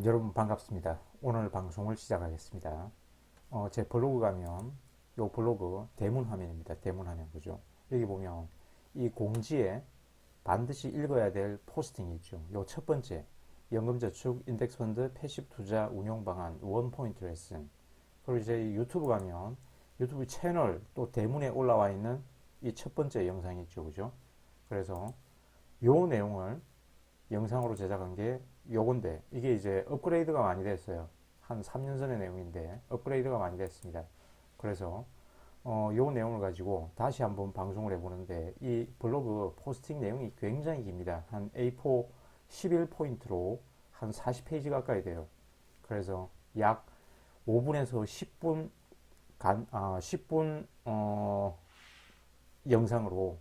여러분 반갑습니다. 오늘 방송을 시작하겠습니다. 제 블로그 가면 요 블로그 대문 화면입니다. 대문 화면 그죠? 여기 보면 이 공지에 반드시 읽어야 될 포스팅이 있죠. 요 첫 번째 연금저축 인덱스펀드 패시브 투자 운용 방안 원포인트 레슨. 그리고 이제 유튜브 가면 유튜브 채널 또 대문에 올라와 있는 이 첫 번째 영상이 있죠. 그죠? 그래서 요 내용을 영상으로 제작한 게 요건데 이게 이제 업그레이드가 많이 됐어요. 한 3년 전의 내용인데 업그레이드가 많이 됐습니다. 그래서 요 내용을 가지고 다시 한번 방송을 해보는데 이 블로그 포스팅 내용이 굉장히 깁니다. 한 A4 11포인트로 한 40페이지 가까이 돼요. 그래서 약 5분에서 10분 10분 영상으로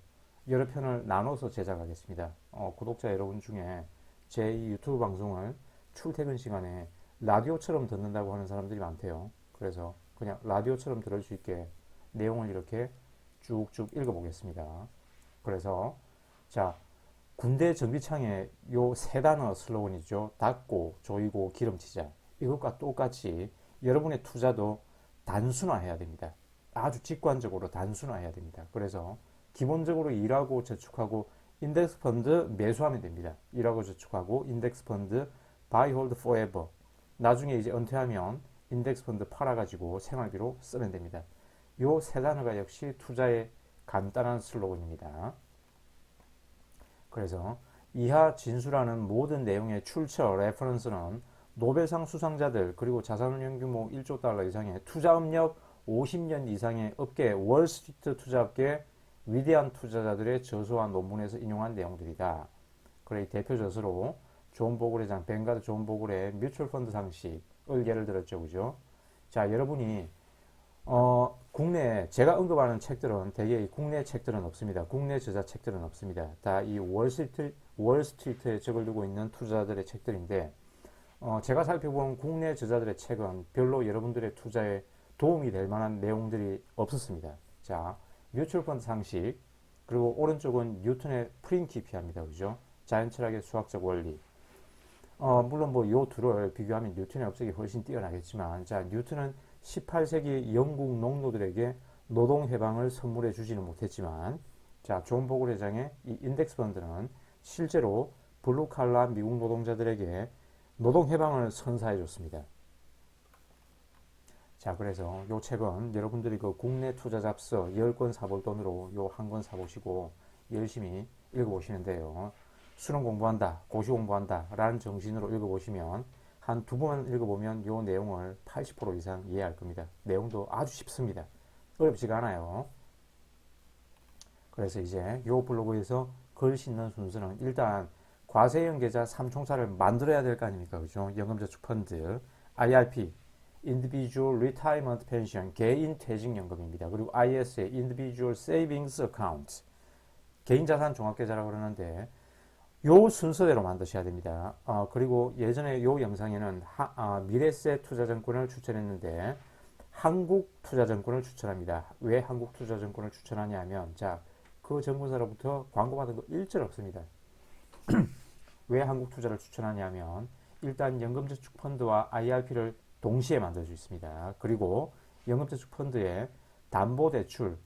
여러 편을 나눠서 제작하겠습니다. 구독자 여러분 중에 제 유튜브 방송을 출퇴근 시간에 라디오처럼 듣는다고 하는 사람들이 많대요. 그래서 그냥 라디오처럼 들을 수 있게 내용을 이렇게 쭉쭉 읽어보겠습니다. 그래서 자, 군대 정비창에 요 세 단어 슬로건이죠. 닦고, 조이고, 기름치자. 이것과 똑같이 여러분의 투자도 단순화해야 됩니다. 아주 직관적으로 단순화해야 됩니다. 그래서 기본적으로 일하고 저축하고 인덱스 펀드 매수하면 됩니다. 일하고 저축하고 인덱스 펀드 buy hold forever. 나중에 이제 은퇴하면 인덱스 펀드 팔아가지고 생활비로 쓰면 됩니다. 요 세 단어가 역시 투자의 간단한 슬로건입니다. 그래서 이하 진술하는 모든 내용의 출처 레퍼런스는 노벨상 수상자들 그리고 자산운용 규모 1조 달러 이상의 투자 업력 50년 이상의 업계 월스트리트 투자업계 위대한 투자자들의 저서와 논문에서 인용한 내용들이다. 그래 대표 저서로 존 보글의 장 벵가드 존 보글의 뮤추얼 펀드 상식을 예를 들었죠, 그죠? 자, 여러분이 국내 제가 언급하는 책들은 대개 국내 책들은 없습니다. 국내 저자 책들은 없습니다. 다 이 월스트리트에 적을 두고 있는 투자자들의 책들인데 제가 살펴본 국내 저자들의 책은 별로 여러분들의 투자에 도움이 될 만한 내용들이 없었습니다. 자, 뮤추얼 펀드 상식 그리고 오른쪽은 뉴턴의 프린키피아입니다. 그죠? 자연철학의 수학적 원리. 물론 뭐 요 둘을 비교하면 뉴턴의 업적이 훨씬 뛰어나겠지만 자, 뉴턴은 18세기 영국 농노들에게 노동 해방을 선물해 주지는 못했지만 자, 존 보글 회장의 이 인덱스 펀드는 실제로 블루 칼라 미국 노동자들에게 노동 해방을 선사해 줬습니다. 자, 그래서 요 책은 여러분들이 그 국내 투자 잡서 10권 사볼 돈으로 요 한 권 사보시고 열심히 읽어보시는데요. 수능 공부한다, 고시 공부한다 라는 정신으로 읽어보시면 한 두 번 읽어보면 요 내용을 80% 이상 이해할 겁니다. 내용도 아주 쉽습니다. 어렵지가 않아요. 그래서 이제 요 블로그에서 글 싣는 순서는 일단 과세형 계좌 3총사를 만들어야 될 거 아닙니까? 그죠? 연금저축펀드, IRP, Individual Retirement Pension, 개인 퇴직연금입니다. 그리고 ISA, Individual Savings Account, 개인자산 종합계좌라고 그러는데 요 순서대로 만드셔야 됩니다. 그리고 예전에 요 영상에는 미래세 투자증권을 추천했는데 한국투자증권을 추천합니다. 왜 한국투자증권을 추천하냐 하면 자, 그 정부사로부터 광고받은 거 일절 없습니다. 왜 한국투자를 추천하냐 하면 일단 연금저축펀드와 IRP를 동시에 만들 수 있습니다. 그리고 연금저축펀드의 담보대출,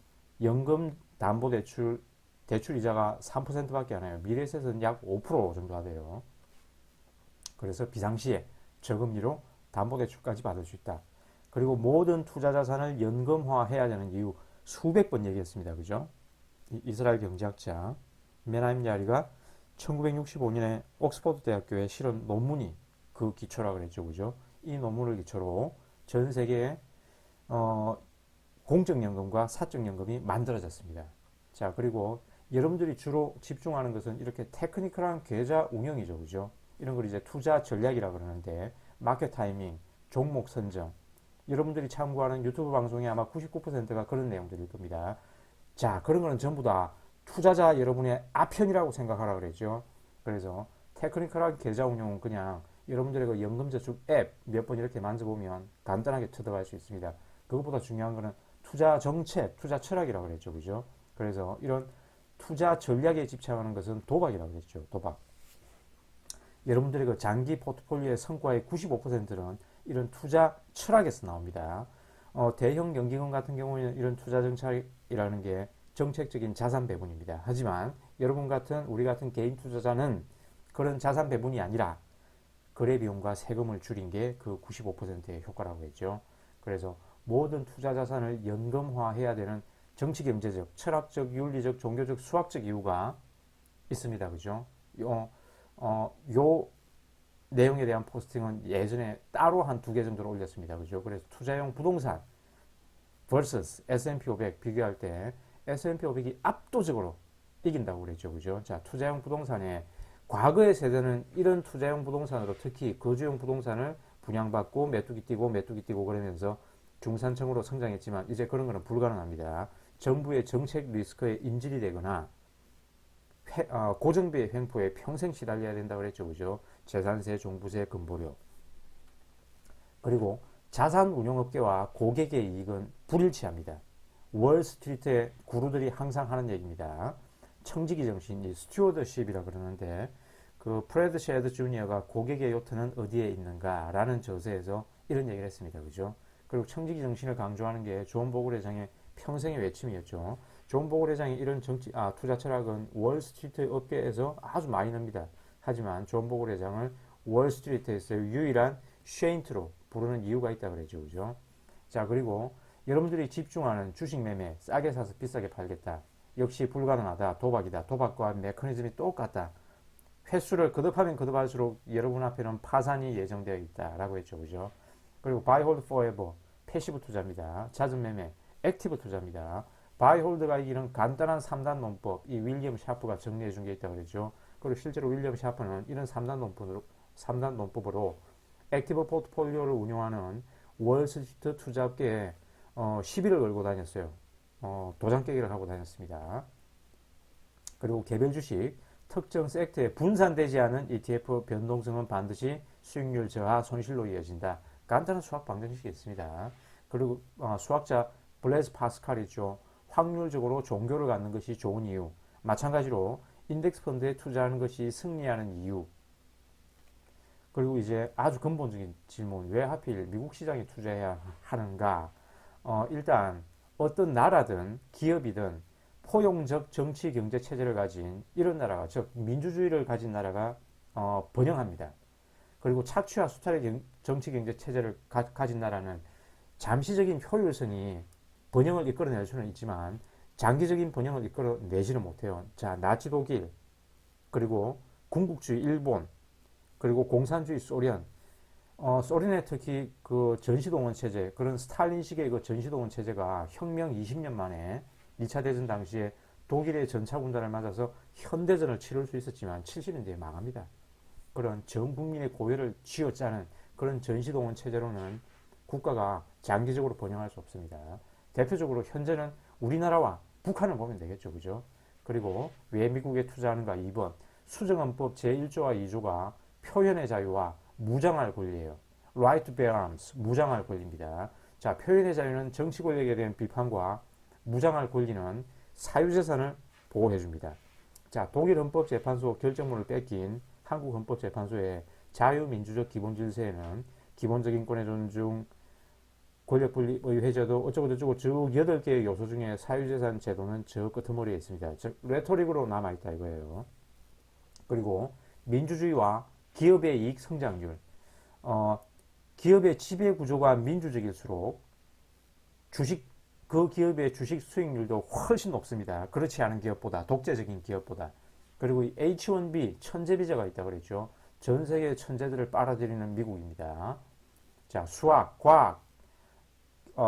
연금 담보대출 대출 이자가 3%밖에 안 해요. 미래세에서는 약 5% 정도 하대요. 그래서 비상시에 저금리로 담보대출까지 받을 수 있다. 그리고 모든 투자 자산을 연금화해야 되는 이유 수백 번 얘기했습니다. 그죠? 이스라엘 경제학자 메나임 야리가 1965년에 옥스퍼드 대학교에 실은 논문이 그 기초라 그랬죠. 그죠? 이 논문을 기초로 전 세계에 공적연금과 사적연금이 만들어졌습니다. 자, 그리고 여러분들이 주로 집중하는 것은 이렇게 테크니컬한 계좌 운영이죠. 그죠? 이런 걸 이제 투자 전략이라 그러는데 마켓 타이밍, 종목 선정. 여러분들이 참고하는 유튜브 방송이 아마 99%가 그런 내용들일 겁니다. 자, 그런 거는 전부 다 투자자 여러분의 아편이라고 생각하라 그랬죠. 그래서 테크니컬한 계좌 운용은 그냥 여러분들의 그 연금저축 앱 몇 번 이렇게 만져보면 간단하게 터득할 수 있습니다. 그것보다 중요한 거는 투자 정책, 투자 철학이라고 그랬죠. 그죠? 그래서 이런 투자 전략에 집착하는 것은 도박이라고 그랬죠. 도박. 여러분들의 그 장기 포트폴리오의 성과의 95%는 이런 투자 철학에서 나옵니다. 대형 연기금 같은 경우에는 이런 투자 정책이라는 게 정책적인 자산 배분입니다. 하지만 여러분 같은 우리 같은 개인 투자자는 그런 자산 배분이 아니라 거래 비용과 세금을 줄인 게 그 95%의 효과라고 했죠. 그래서 모든 투자 자산을 연금화해야 되는 정치 경제적, 철학적, 윤리적, 종교적, 수학적 이유가 있습니다. 그죠? 요 내용에 대한 포스팅은 예전에 따로 한 2개 정도를 올렸습니다. 그죠? 그래서 투자용 부동산 vs S&P 500 비교할 때 S&P 500이 압도적으로 이긴다고 그랬죠. 그죠? 자, 투자용 부동산에 과거의 세대는 이런 투자용 부동산으로 특히 거주용 부동산을 분양받고 메뚜기 뛰고 그러면서 중산층으로 성장했지만 이제 그런 거는 불가능합니다. 정부의 정책 리스크에 인질이 되거나 고정비의 횡포에 평생 시달려야 된다고 그랬죠. 그죠? 재산세, 종부세, 근보료. 그리고 자산 운용업계와 고객의 이익은 불일치합니다. 월스트리트의 구루들이 항상 하는 얘기입니다. 청지기 정신, 이 스튜어드십이라 그러는데 그 프레드 셰드 주니어가 고객의 요트는 어디에 있는가라는 저서에서 이런 얘기를 했습니다. 그죠? 그리고 청지기 정신을 강조하는 게 존 보글 회장의 평생의 외침이었죠. 존 보글 회장이 이런 투자 철학은 월스트리트 업계에서 아주 많이 납니다. 하지만 존 보글 회장을 월스트리트에서 유일한 쉐인트로 부르는 이유가 있다 그러죠. 그죠? 자, 그리고 여러분들이 집중하는 주식 매매, 싸게 사서 비싸게 팔겠다. 역시 불가능하다. 도박이다. 도박과 메커니즘이 똑같다. 횟수를 거듭하면 거듭할수록 여러분 앞에는 파산이 예정되어 있다라고 했죠. 그죠? 그리고 buy, hold forever. 패시브 투자입니다. 잦은 매매, 액티브 투자입니다. buy, hold가 이런 간단한 3단 논법, 이 윌리엄 샤프가 정리해 준 게 있다고 그랬죠. 그리고 실제로 윌리엄 샤프는 이런 3단 논법으로 액티브 포트폴리오를 운영하는 월스트리트 투자업계에 시비를 걸고 다녔어요. 도장 깨기를 하고 다녔습니다. 그리고 개별 주식, 특정 섹터에 분산되지 않은 ETF 변동성은 반드시 수익률 저하, 손실로 이어진다. 간단한 수학 방정식이 있습니다. 그리고 수학자 블레즈 파스칼이죠. 확률적으로 종교를 갖는 것이 좋은 이유. 마찬가지로 인덱스 펀드에 투자하는 것이 승리하는 이유. 그리고 이제 아주 근본적인 질문, 왜 하필 미국 시장에 투자해야 하는가? 일단 어떤 나라든 기업이든 포용적 정치 경제 체제를 가진 이런 나라가, 즉 민주주의를 가진 나라가 번영합니다. 그리고 착취와 수탈의 정치 경제 체제를 가진 나라는 잠시적인 효율성이 번영을 이끌어낼 수는 있지만 장기적인 번영을 이끌어내지는 못해요. 자, 나치 독일, 그리고 군국주의 일본, 그리고 공산주의 소련, 소련의 특히 그 전시동원 체제, 그런 스탈린식의 그 전시동원 체제가 혁명 20년 만에 2차 대전 당시에 독일의 전차군단을 맞아서 현대전을 치를 수 있었지만 70년대에 망합니다. 그런 전 국민의 고열을 쥐어짜는 그런 전시동원 체제로는 국가가 장기적으로 번영할 수 없습니다. 대표적으로 현재는 우리나라와 북한을 보면 되겠죠. 그죠? 그리고 왜 미국에 투자하는가? 2번. 수정헌법 제1조와 2조가 표현의 자유와 무장할 권리예요. Right to bear arms, 무장할 권리입니다. 자, 표현의 자유는 정치 권력에 대한 비판과 무장할 권리는 사유재산을 보호해줍니다. 자, 독일 헌법재판소 결정문을 뺏긴 한국 헌법재판소의 자유민주적 기본질서에는 기본적 인권의 존중, 권력분립의 회제도 어쩌고저쩌고 쭉 8개의 요소 중에 사유재산 제도는 저 끄트머리에 있습니다. 즉 레토릭으로 남아있다 이거예요. 그리고 민주주의와 기업의 이익 성장률, 기업의 지배 구조가 민주적일수록 그 기업의 주식 수익률도 훨씬 높습니다. 그렇지 않은 기업보다, 독재적인 기업보다. 그리고 H1B 천재비자가 있다고 그랬죠. 전 세계의 천재들을 빨아들이는 미국입니다. 자, 수학, 과학,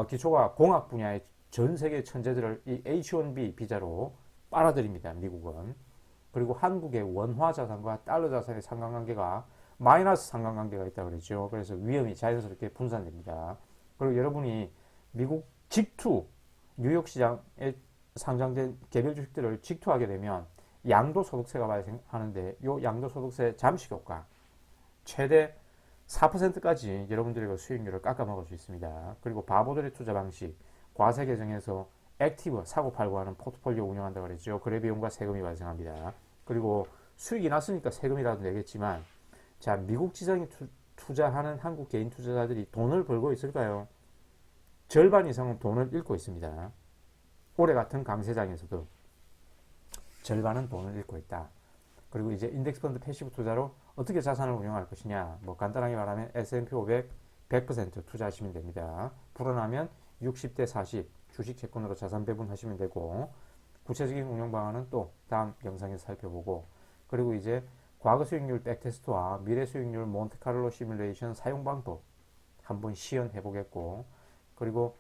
기초과 공학 분야의 전 세계 천재들을 이 H1B 비자로 빨아들입니다. 미국은. 그리고 한국의 원화 자산과 달러 자산의 상관관계가 마이너스 상관관계가 있다고 그랬죠. 그래서 위험이 자연스럽게 분산됩니다. 그리고 여러분이 미국 직투, 뉴욕 시장에 상장된 개별 주식들을 직투하게 되면 양도소득세가 발생하는데 이 양도소득세 잠식 효과 최대 4%까지 여러분들의 수익률을 깎아먹을 수 있습니다. 그리고 바보들의 투자 방식, 과세 개정에서 액티브, 사고 팔고 하는 포트폴리오 운영한다고 그랬죠. 거래 비용과 세금이 발생합니다. 그리고 수익이 났으니까 세금이라도 내겠지만 자, 미국 지정에 투자하는 한국 개인 투자자들이 돈을 벌고 있을까요? 절반 이상은 돈을 잃고 있습니다. 올해 같은 강세장에서도 절반은 돈을 잃고 있다. 그리고 이제 인덱스 펀드 패시브 투자로 어떻게 자산을 운용할 것이냐. 뭐 간단하게 말하면 S&P 500 100% 투자하시면 됩니다. 불어나면 60대 40 주식 채권으로 자산 배분하시면 되고, 구체적인 운용 방안은 또 다음 영상에서 살펴보고, 그리고 이제 과거 수익률 백테스트와 미래 수익률 몬테카를로 시뮬레이션 사용 방법 한번 시연해 보겠고, 그리고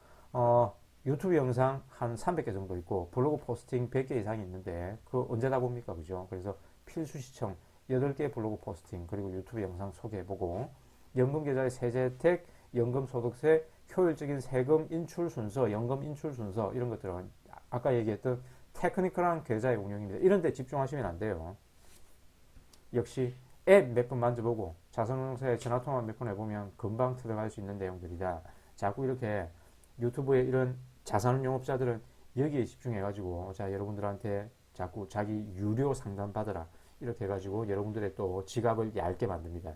유튜브 영상 한 300개 정도 있고 블로그 포스팅 100개 이상이 있는데 그거 언제 다 봅니까? 그죠? 그래서 필수 시청 8개 블로그 포스팅 그리고 유튜브 영상 소개해보고, 연금 계좌의 세제 혜택, 연금 소득세, 효율적인 세금 인출 순서, 연금 인출 순서 이런 것들은 아까 얘기했던 테크니컬한 계좌의 운영입니다. 이런 데 집중하시면 안 돼요. 역시 앱 몇 번 만져보고 자산운용사에 전화통화 몇 번 해보면 금방 들어갈 수 있는 내용들이다. 자꾸 이렇게 유튜브에 이런 자산운용업자들은 여기에 집중해가지고 자 여러분들한테 자꾸 자기 유료 상담 받으라 이렇게 해가지고 여러분들의 또 지갑을 얇게 만듭니다.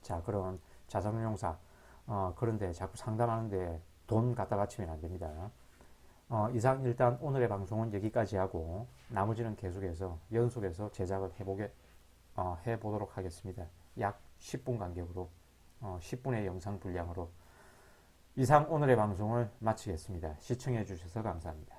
자, 그런 자산운용사 그런데 자꾸 상담하는데 돈 갖다 바치면 안 됩니다. 이상 일단 오늘의 방송은 여기까지 하고 나머지는 계속해서 연속해서 제작을 해보도록 하겠습니다. 약 10분 간격으로 10분의 영상 분량으로 이상 오늘의 방송을 마치겠습니다. 시청해 주셔서 감사합니다.